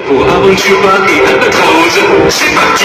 我阿翁去把彼岸的头子先把记。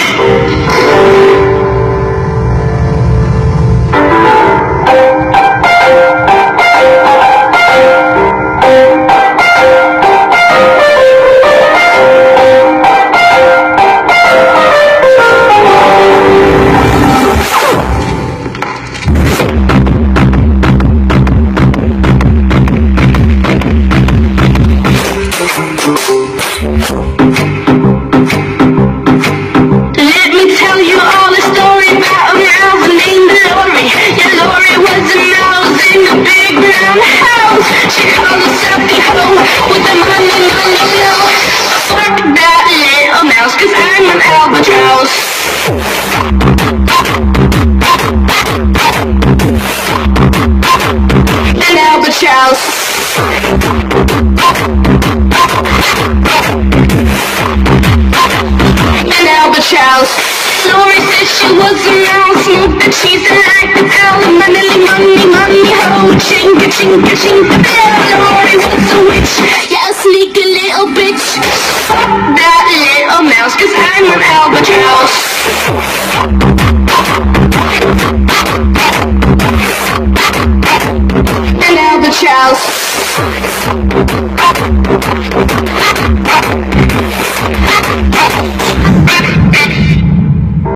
Let me tell you all the story about a mouse named Lori. Yeah, Lori was a mouse in a big brown house. She called herself the hoe with the money, no. Fuck that little mouse, 'cause I'm an albatross. An albatross. An albatross. Lori said she was a mouse, moved the cheese and like the cow. Money, ho, chinka, chinka, chinka bell. Lori was a witch, yeah, a sneaky little bitch. Fuck that little mouse, 'cause I'm an albatross. An albatross.